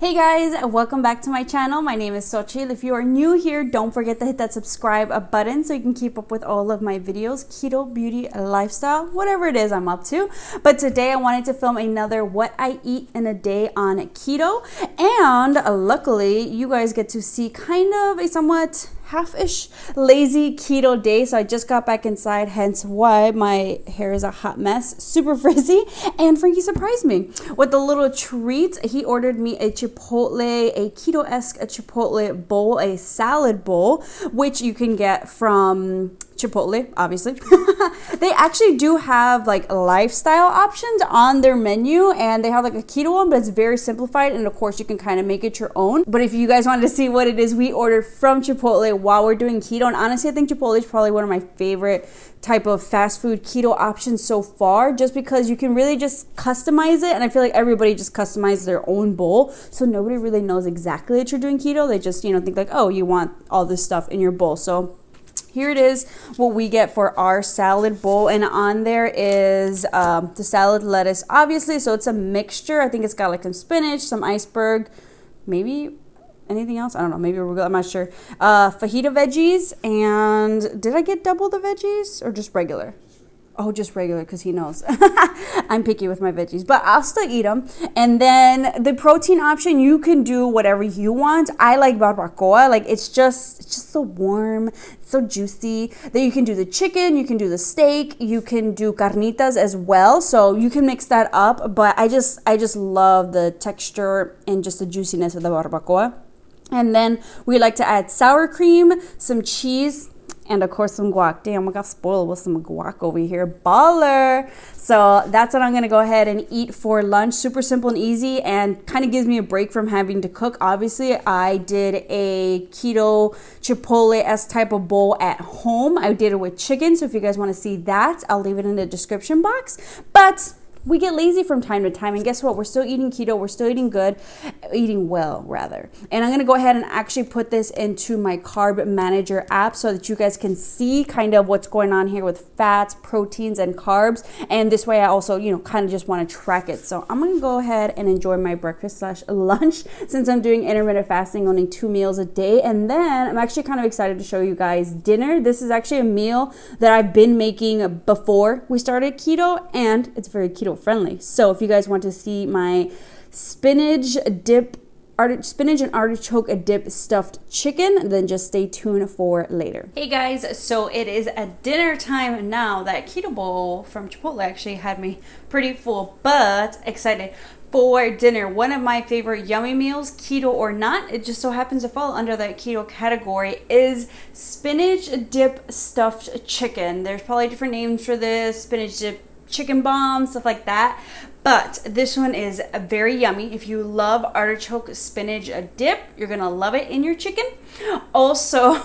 Hey guys, welcome back to my channel. My name is Xochitl. If you are new here, don't forget to hit that subscribe button so you can keep up with all of my videos, keto, beauty, lifestyle, whatever it is I'm up to. But today I wanted to film another what I eat in a day on keto. And luckily, you guys get to see kind of a somewhat half-ish lazy keto day. So I just got back inside, hence why my hair is a hot mess, super frizzy. And Frankie surprised me with a little treat. He ordered me a chipotle, a keto-esque chipotle bowl, a salad bowl, which you can get from Chipotle, obviously. They actually do have like lifestyle options on their menu, and they have like a keto one, but it's very simplified, and of course you can kind of make it your own. But if you guys wanted to see what it is we ordered from Chipotle while we're doing keto, and honestly I think Chipotle is probably one of my favorite type of fast food keto options so far, just because you can really just customize it, and I feel like everybody just customizes their own bowl, so nobody really knows exactly that you're doing keto. They just, you know, think like, oh, you want all this stuff in your bowl. So here it is, what we get for our salad bowl, and on there is the salad lettuce, obviously, so it's a mixture. I think it's got like some spinach, some iceberg, maybe anything else, I don't know, maybe arugula, I'm not sure. Fajita veggies, and did I get double the veggies or just regular? Oh, just regular, because he knows I'm picky with my veggies, but I'll still eat them. And then the protein option, you can do whatever you want. I like barbacoa. Like it's just so warm, it's so juicy that you can do the chicken, you can do the steak, you can do carnitas as well. So you can mix that up. But I just love the texture and just the juiciness of the barbacoa. And then we like to add sour cream, some cheese, and of course some guac. Damn, I got spoiled with some guac over here. Baller. So that's what I'm going to go ahead and eat for lunch. Super simple and easy, and kind of gives me a break from having to cook. Obviously, I did a keto Chipotle-esque type of bowl at home. I did it with chicken. So if you guys want to see that, I'll leave it in the description box. But we get lazy from time to time, and guess what? We're still eating keto. We're still eating good, eating well, rather. And I'm going to go ahead and actually put this into my carb manager app so that you guys can see kind of what's going on here with fats, proteins, and carbs. And this way I also, you know, kind of just want to track it. So I'm going to go ahead and enjoy my breakfast / lunch since I'm doing intermittent fasting, only 2 meals a day. And then I'm actually kind of excited to show you guys dinner. This is actually a meal that I've been making before we started keto, and it's very keto friendly. So if you guys want to see my spinach and artichoke dip stuffed chicken, then just stay tuned for later. Hey guys, so it is a dinner time now. That keto bowl from Chipotle actually had me pretty full, but excited for dinner. One of my favorite yummy meals, keto or not, it just so happens to fall under that keto category, is spinach dip stuffed chicken. There's probably different names for this, spinach dip chicken bomb, stuff like that, but this one is very yummy. If you love artichoke spinach dip, you're gonna love it in your chicken. Also,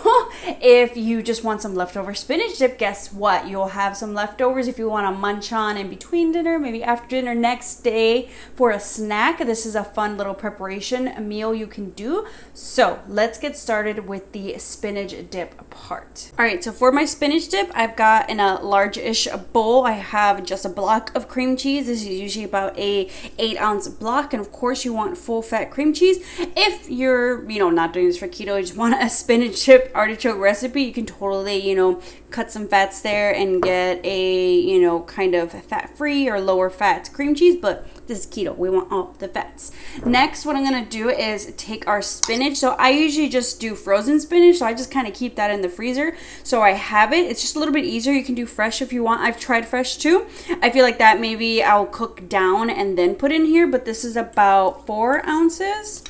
if you just want some leftover spinach dip, guess what? You'll have some leftovers if you want to munch on in between dinner, maybe after dinner, next day for a snack. This is a fun little preparation meal you can do. So let's get started with the spinach dip part. All right, so for my spinach dip, I've got in a large-ish bowl, I have just a block of cream cheese. This is usually about a 8-ounce block, and of course you want full fat cream cheese. If you're, you know, not doing this for keto, you just want a spinach dip artichoke recipe, you can totally, you know, cut some fats there and get a, you know, kind of fat-free or lower fat cream cheese, but this is keto, we want all the fats. Next, what I'm gonna do is take our spinach. So I usually just do frozen spinach, so I just kind of keep that in the freezer so I have it. It's just a little bit easier. You can do fresh if you want. I've tried fresh too. I feel like that maybe I'll cook down and then put in here, but this is about 4 ounces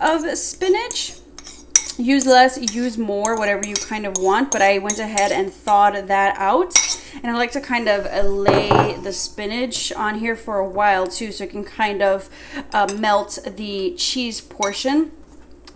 of spinach. Use less, use more, whatever you kind of want, but I went ahead and thawed that out. And I like to kind of lay the spinach on here for a while too, so it can kind of melt the cheese portion.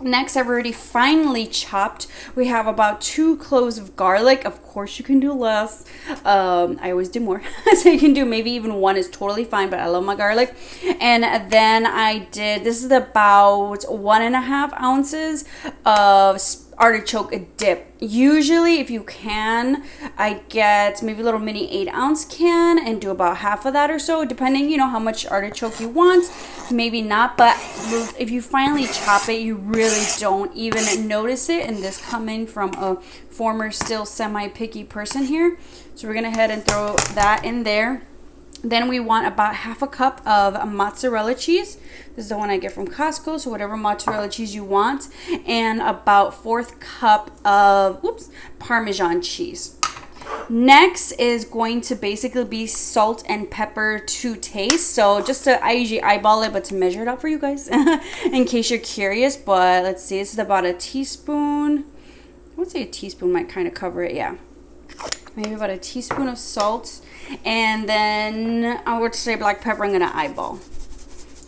Next, I've already finely chopped. We have about 2 cloves of garlic. Of course, you can do less. I always do more. So you can do maybe even 1 is totally fine, but I love my garlic. And then I did, this is about 1.5 ounces of artichoke dip. Usually, if you can, I get maybe a little mini 8-ounce can and do about half of that or so, depending, you know, how much artichoke you want. Maybe not, but if you finally chop it, you really don't even notice it. And this coming from a former still semi-picky person here. So we're gonna head and throw that in there. Then we want about half a cup of mozzarella cheese. This is the one I get from Costco, so whatever mozzarella cheese you want. And about 1/4 cup of Parmesan cheese. Next is going to basically be salt and pepper to taste. So just to, I usually eyeball it, but to measure it out for you guys in case you're curious. But let's see, this is about a teaspoon. I would say a teaspoon might kind of cover it, yeah. Maybe about a teaspoon of salt. And then I would say black pepper, I'm gonna eyeball.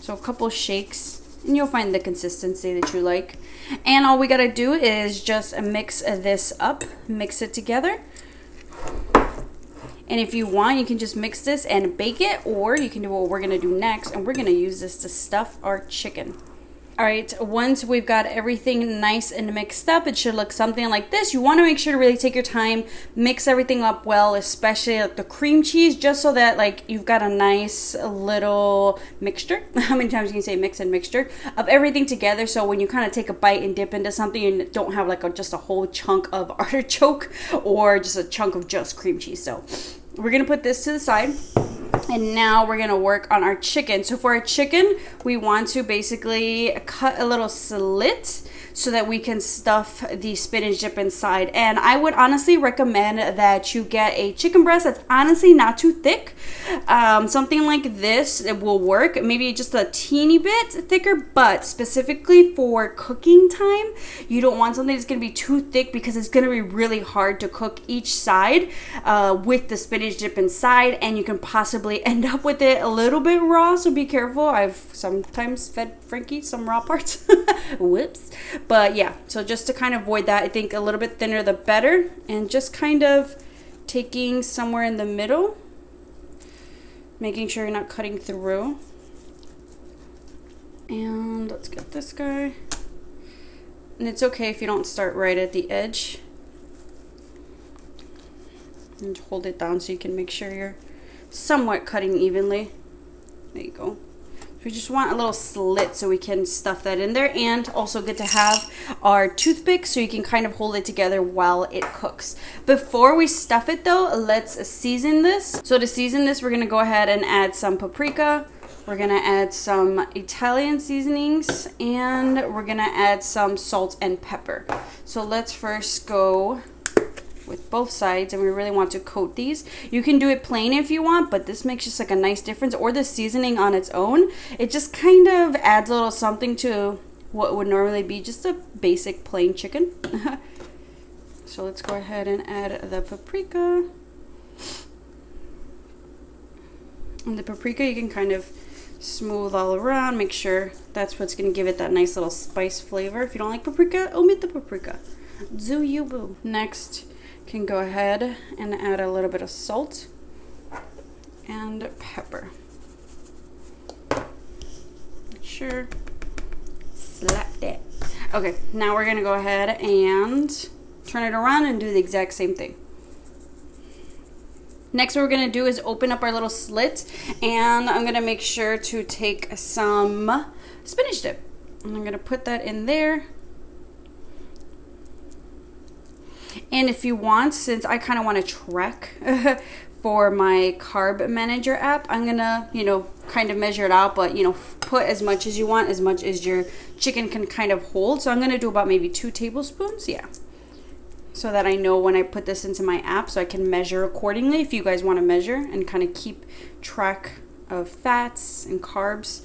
So a couple shakes and you'll find the consistency that you like. And all we gotta do is just mix this up, mix it together. And if you want, you can just mix this and bake it, or you can do what we're gonna do next, and we're gonna use this to stuff our chicken. All right, once we've got everything nice and mixed up, it should look something like this. You want to make sure to really take your time, mix everything up well, especially like the cream cheese, just so that like you've got a nice little mixture. How many times can you say mix and mixture of everything together? So when you kind of take a bite and dip into something, you don't have like just a whole chunk of artichoke or just a chunk of just cream cheese. So we're gonna put this to the side. And now we're gonna work on our chicken. So for our chicken, we want to basically cut a little slit so that we can stuff the spinach dip inside. And I would honestly recommend that you get a chicken breast that's honestly not too thick. Something like this, it will work. Maybe just a teeny bit thicker, but specifically for cooking time, you don't want something that's gonna be too thick because it's gonna be really hard to cook each side with the spinach dip inside, and you can possibly end up with it a little bit raw, so be careful. I've sometimes fed Frankie some raw parts. Whoops. But yeah, so just to kind of avoid that, I think a little bit thinner the better, and just kind of taking somewhere in the middle, making sure you're not cutting through. And let's get this guy. And it's okay if you don't start right at the edge. And hold it down so you can make sure you're somewhat cutting evenly. There you go. We just want a little slit so we can stuff that in there, and also good to have our toothpick so you can kind of hold it together while it cooks. Before we stuff it though, let's season this. So to season this, we're gonna go ahead and add some paprika. We're gonna add some Italian seasonings, and we're gonna add some salt and pepper. So let's first go with both sides, and we really want to coat these. You can do it plain if you want, but this makes just like a nice difference, or the seasoning on its own. It just kind of adds a little something to what would normally be just a basic plain chicken. So let's go ahead and add the paprika. And the paprika you can kind of smooth all around, make sure that's what's going to give it that nice little spice flavor. If you don't like paprika, omit the paprika. Do you boo. Next, can go ahead and add a little bit of salt and pepper. Make sure, slap that. Okay, now we're gonna go ahead and turn it around and do the exact same thing. Next, what we're gonna do is open up our little slit, and I'm gonna make sure to take some spinach dip. And I'm gonna put that in there. And if you want, since I kind of want to track for my carb manager app, I'm gonna, you know, kind of measure it out, but you know, put as much as you want, as much as your chicken can kind of hold. So I'm gonna do about maybe 2 tablespoons, yeah, so that I know when I put this into my app, so I can measure accordingly. If you guys want to measure and kind of keep track of fats and carbs,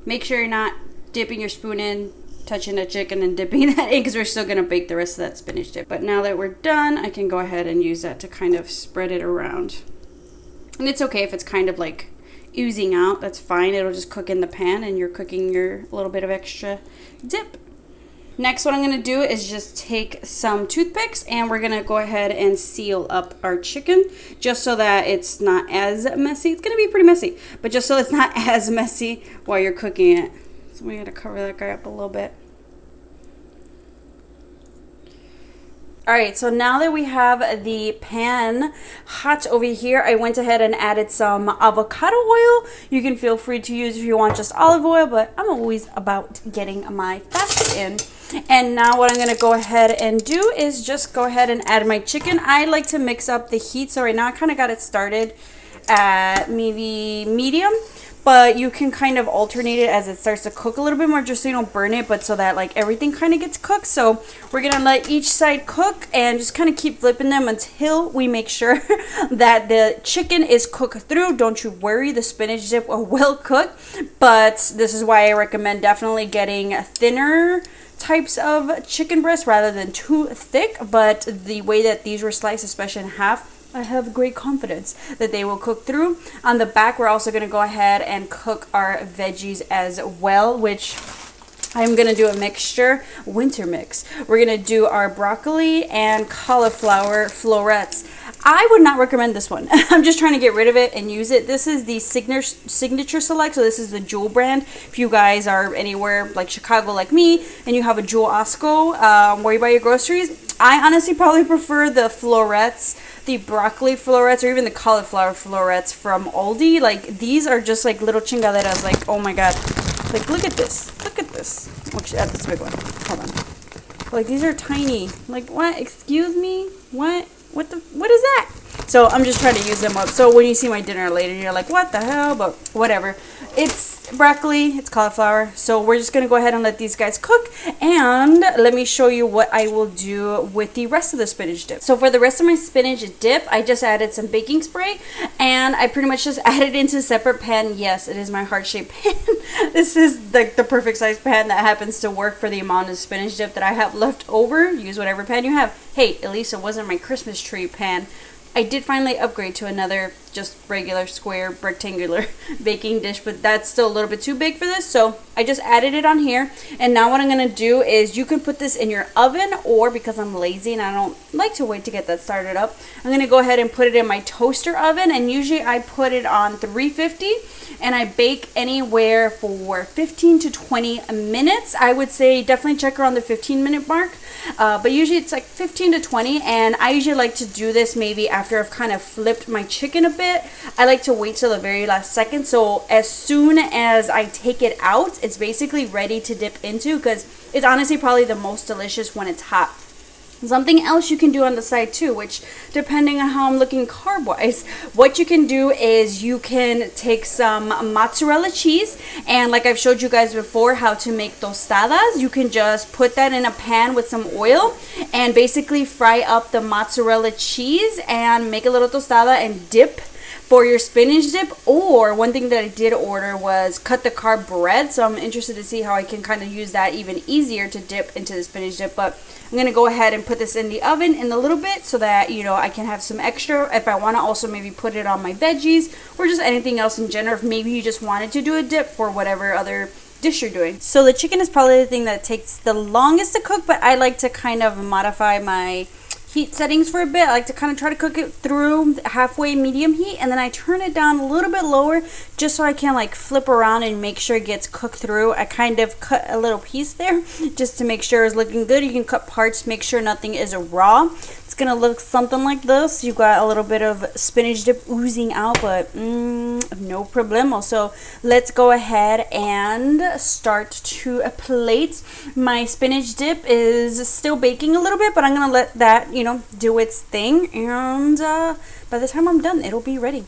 make sure you're not dipping your spoon in, touching the chicken and dipping that in, because we're still going to bake the rest of that spinach dip. But now that we're done, I can go ahead and use that to kind of spread it around. And it's okay if it's kind of like oozing out, that's fine. It'll just cook in the pan and you're cooking your little bit of extra dip. Next, what I'm going to do is just take some toothpicks, and we're going to go ahead and seal up our chicken just so that it's not as messy. It's going to be pretty messy, but just so it's not as messy while you're cooking it. So we got to cover that guy up a little bit. All right, so now that we have the pan hot over here, I went ahead and added some avocado oil. You can feel free to use if you want just olive oil, but I'm always about getting my fat in. And now what I'm gonna go ahead and do is just go ahead and add my chicken. I like to mix up the heat, so right now I kind of got it started at maybe medium, but you can kind of alternate it as it starts to cook a little bit more, just so you don't burn it, but so that like everything kind of gets cooked. So we're gonna let each side cook and just kind of keep flipping them until we make sure that the chicken is cooked through. Don't you worry, the spinach dip will cook, but this is why I recommend definitely getting thinner types of chicken breast rather than too thick. But the way that these were sliced, especially in half, I have great confidence that they will cook through. On the back, we're also going to go ahead and cook our veggies as well, which I'm going to do a mixture, winter mix. We're going to do our broccoli and cauliflower florets. I would not recommend this one. I'm just trying to get rid of it and use it. This is the Signature Select, so this is the Jewel brand. If you guys are anywhere like Chicago like me and you have a Jewel Osco where you buy your groceries, I honestly probably prefer the florets, the broccoli florets, or even the cauliflower florets from Aldi. Like, these are just like little chingaderas. Like, oh my god. Like, look at this. Look at this. Actually, that's this big one. Hold on. Like, these are tiny. Like, what? Excuse me? What? What is that? So I'm just trying to use them up. So when you see my dinner later, you're like, what the hell? But whatever. It's broccoli, it's cauliflower. So we're just gonna go ahead and let these guys cook. And let me show you what I will do with the rest of the spinach dip. So for the rest of my spinach dip, I just added some baking spray, and I pretty much just added it into a separate pan. Yes, it is my heart-shaped pan. This is like the perfect size pan that happens to work for the amount of spinach dip that I have left over. Use whatever pan you have. Hey, at least it wasn't my Christmas tree pan. I did finally upgrade to another just regular square rectangular baking dish, but that's still a little bit too big for this, so I just added it on here. And now what I'm gonna do is, you can put this in your oven, or because I'm lazy and I don't like to wait to get that started up, I'm gonna go ahead and put it in my toaster oven. And usually I put it on 350 and I bake anywhere for 15 to 20 minutes. I would say definitely check around the 15-minute mark, but usually it's like 15 to 20. And I usually like to do this maybe after I've kind of flipped my chicken a bit. I like to wait till the very last second, so as soon as I take it out, it's basically ready to dip into, because it's honestly probably the most delicious when it's hot. Something else you can do on the side too, which depending on how I'm looking carb-wise, what you can do is you can take some mozzarella cheese, and like I've showed you guys before how to make tostadas, you can just put that in a pan with some oil and basically fry up the mozzarella cheese and make a little tostada and dip for your spinach dip. Or one thing that I did order was cut the carb bread, so I'm interested to see how I can kind of use that even easier to dip into the spinach dip. But I'm gonna go ahead and put this in the oven in a little bit so that, you know, I can have some extra if I want to also maybe put it on my veggies or just anything else in general, if maybe you just wanted to do a dip for whatever other dish you're doing. So the chicken is probably the thing that takes the longest to cook, but I like to kind of modify my heat settings for a bit. I like to kind of try to cook it through halfway medium heat, and then I turn it down a little bit lower just so I can like flip around and make sure it gets cooked through. I kind of cut a little piece there just to make sure it's looking good. You can cut parts, make sure nothing is raw. It's gonna look something like this. You got a little bit of spinach dip oozing out, but no problemo. So let's go ahead and start to plate. My spinach dip is still baking a little bit, but I'm gonna let that, you know, do its thing, and by the time I'm done, it'll be ready.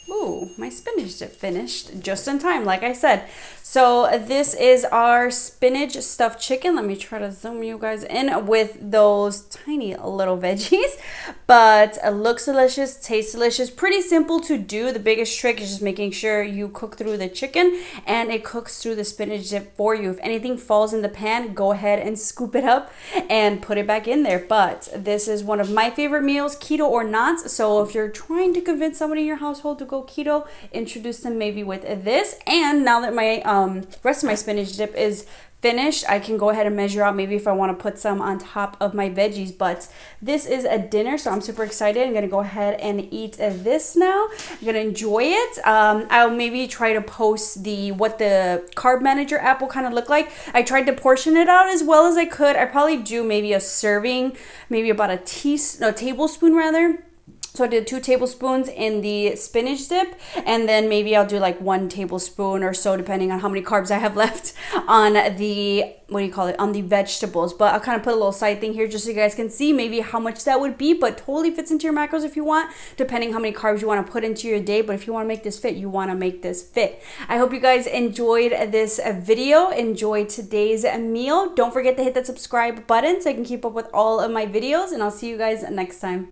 Ooh, my spinach dip finished just in time, like I said. So this is our spinach stuffed chicken. Let me try to zoom you guys in with those tiny little veggies. But it looks delicious, tastes delicious. Pretty simple to do. The biggest trick is just making sure you cook through the chicken and it cooks through the spinach dip for you. If anything falls in the pan, go ahead and scoop it up and put it back in there. But this is one of my favorite meals, keto or not. So if you're trying to convince somebody in your household to go go keto, introduce them maybe with this. And now that my rest of my spinach dip is finished, I can go ahead and measure out maybe if I want to put some on top of my veggies. But this is a dinner, so I'm super excited. I'm gonna go ahead and eat this now. I'm gonna enjoy it. I'll maybe try to post what the carb manager app will kind of look like. I tried to portion it out as well as I could. I probably do maybe a serving, maybe about a tablespoon rather. So I did 2 tablespoons in the spinach dip, and then maybe I'll do like 1 tablespoon or so, depending on how many carbs I have left on the, on the vegetables. But I'll kind of put a little side thing here just so you guys can see maybe how much that would be, but totally fits into your macros if you want, depending how many carbs you want to put into your day. But if you want to make this fit, you want to make this fit. I hope you guys enjoyed this video, enjoyed today's meal. Don't forget to hit that subscribe button so I can keep up with all of my videos, and I'll see you guys next time.